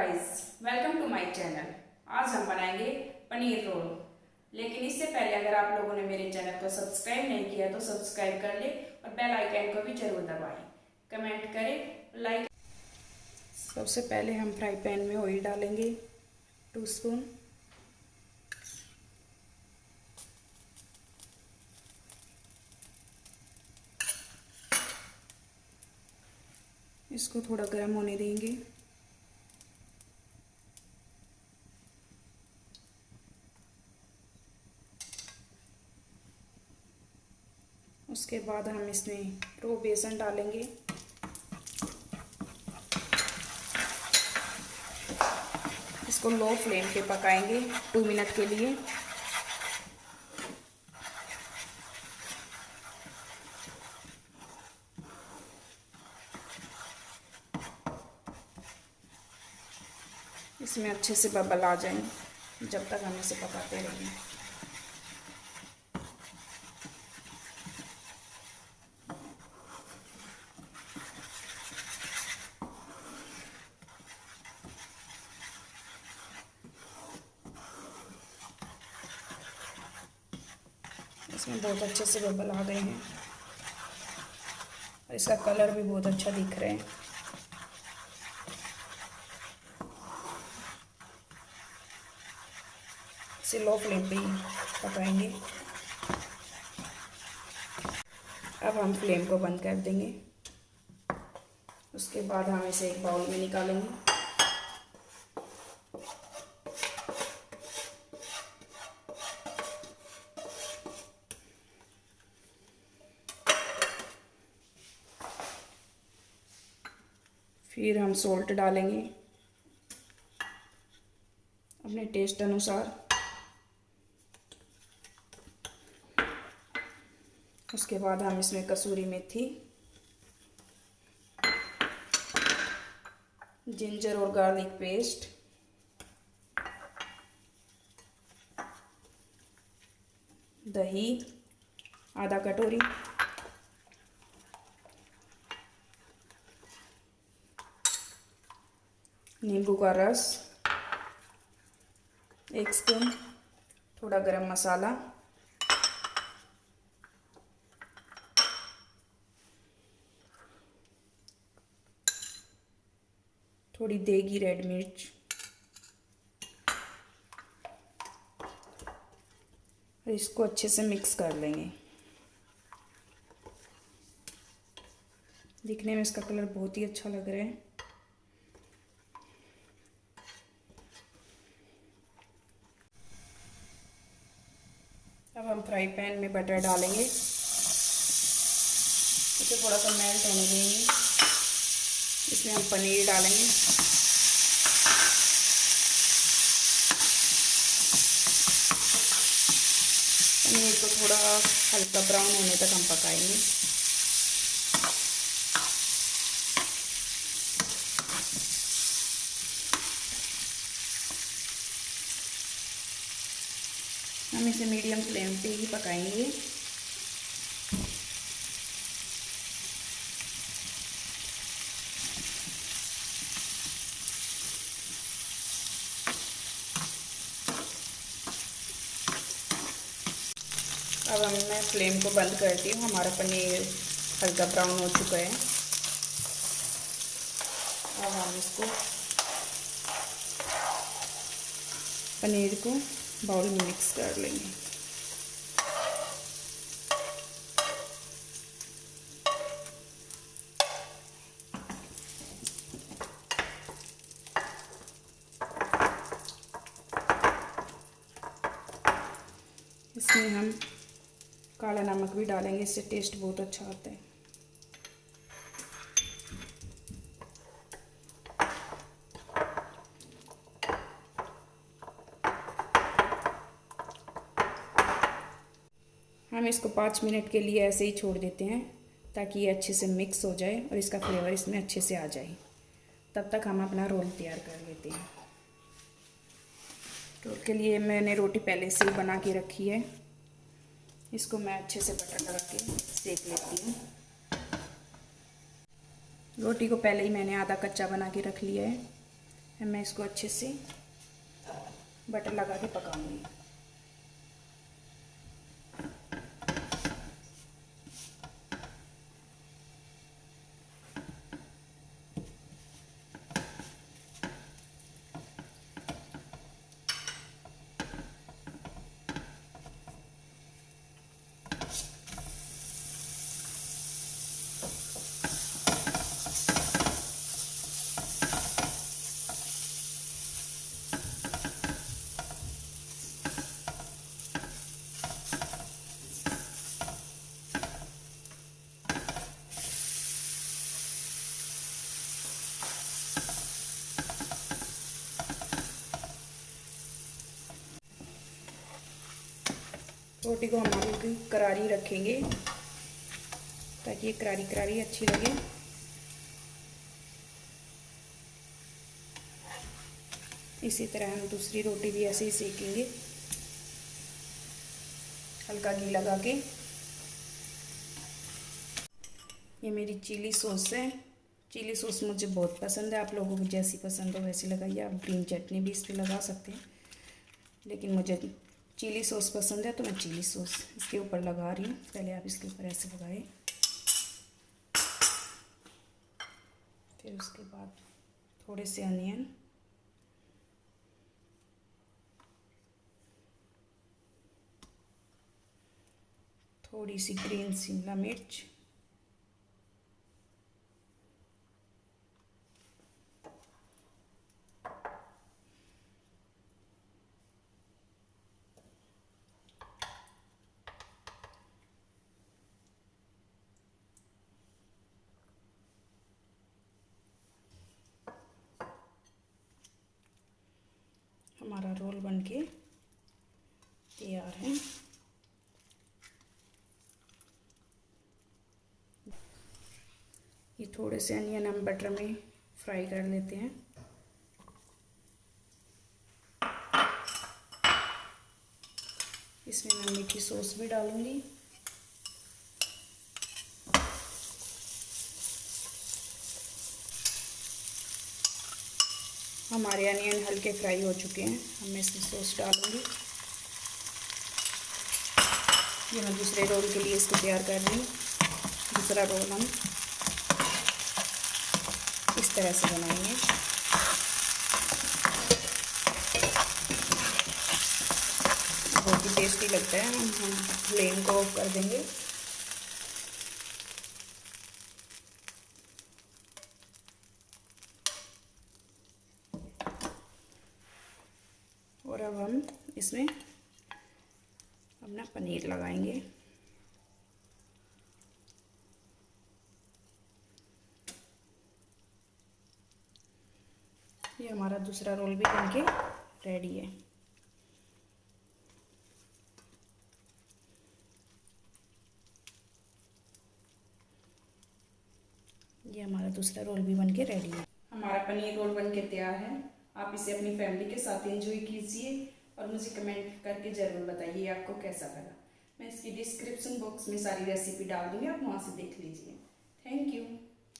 Guys, welcome to my channel. आज हम बनाएंगे पनीर रोल। लेकिन इससे पहले अगर आप लोगों ने मेरे चैनल को सब्सक्राइब नहीं किया तो सब्सक्राइब कर ले और बेल आइकन को भी जरूर दबाएं, कमेंट करें, लाइक। सबसे पहले हम फ्राई पैन में ऑयल डालेंगे 2 स्पून। इसको थोड़ा गर्म होने देंगे। उसके बाद हम इसमें रो बेसन डालेंगे। इसको लो फ्लेम पे पकाएंगे 2 मिनट के लिए। इसमें अच्छे से बबल आ जाएं जब तक हम इसे पकाते रहेंगे। इसमें बहुत अच्छे से बबल आ गए हैं और इसका कलर भी बहुत अच्छा दिख रहा है। इसे लो फ्लेम पे ही पकाएंगे। अब हम फ्लेम को बंद कर देंगे। उसके बाद हम इसे एक बाउल में निकालेंगे। फिर हम सॉल्ट डालेंगे अपने टेस्ट अनुसार। उसके बाद हम इसमें कसूरी मेथी, जिंजर और गार्लिक पेस्ट, दही आधा कटोरी, नींबू का रस 1 स्पून, थोड़ा गरम मसाला, थोड़ी देगी रेड मिर्च, और इसको अच्छे से मिक्स कर लेंगे। दिखने में इसका कलर बहुत ही अच्छा लग रहा है। अब हम फ्राई पैन में बटर डालेंगे। इसे थोड़ा सा मेल्ट होने देंगे। इसमें हम पनीर डालेंगे। पनीर को थोड़ा हल्का ब्राउन होने तक हम पकाएंगे। हम इसे मीडियम फ्लेम पे ही पकाएंगे। अब मैं फ्लेम को बंद करती हूँ। हमारा पनीर हल्का ब्राउन हो चुका है। अब हम इसको पनीर को बाउल में मिक्स कर लेंगे। इसमें हम काला नमक भी डालेंगे, इससे टेस्ट बहुत अच्छा आता है। हम इसको 5 मिनट के लिए ऐसे ही छोड़ देते हैं ताकि ये अच्छे से मिक्स हो जाए और इसका फ्लेवर इसमें अच्छे से आ जाए। तब तक हम अपना रोल तैयार कर लेते हैं। रोल के लिए मैंने रोटी पहले से ही बना के रखी है। इसको मैं अच्छे से बटर लगा के सेक लेती हूँ। रोटी को पहले ही मैंने आधा कच्चा बना के रख लिया है। मैं इसको अच्छे से बटर लगा के पकाऊंगी। रोटी को हम हल्की करारी रखेंगे ताकि ये करारी करारी अच्छी लगे। इसी तरह हम दूसरी रोटी भी ऐसे ही सेकेंगे, हल्का घी लगा के। ये मेरी चिली सॉस है। चिली सॉस मुझे बहुत पसंद है, आप लोगों को जैसी पसंद हो वैसी लगाइए। आप ग्रीन चटनी भी इस पर लगा सकते हैं, लेकिन मुझे चिली सॉस पसंद है तो मैं चिली सॉस इसके ऊपर लगा रही हूँ। पहले आप इसके ऊपर ऐसे लगाएं, फिर उसके बाद थोड़े से अनियन, थोड़ी सी ग्रीन शिमला मिर्च, हमारा रोल बनके तैयार है। ये थोड़े से अनियन हम बटर में फ्राई कर लेते हैं। इसमें मैं मीठी सॉस भी डालूंगी। हमारे अनियन हल्के फ्राई हो चुके हैं, मैं इसमें सॉस डालूंगी। ये मैं दूसरे रोल के लिए इसको तैयार कर रही हूँ। दूसरा रोल हम इस तरह से बनाएंगे। बहुत ही टेस्टी लगता है। हम फ्लेम को ऑफ कर देंगे। और अब हम इसमें अपना पनीर लगाएंगे। ये हमारा दूसरा रोल भी बनके रेडी है। ये हमारा दूसरा रोल भी बनके रेडी है। हमारा पनीर रोल बनके तैयार है। आप इसे अपनी फैमिली के साथ एंजॉय कीजिए और मुझे कमेंट करके ज़रूर बताइए आपको कैसा लगा। मैं इसकी डिस्क्रिप्शन बॉक्स में सारी रेसिपी डाल दूँगी, आप वहाँ से देख लीजिए। Thank you.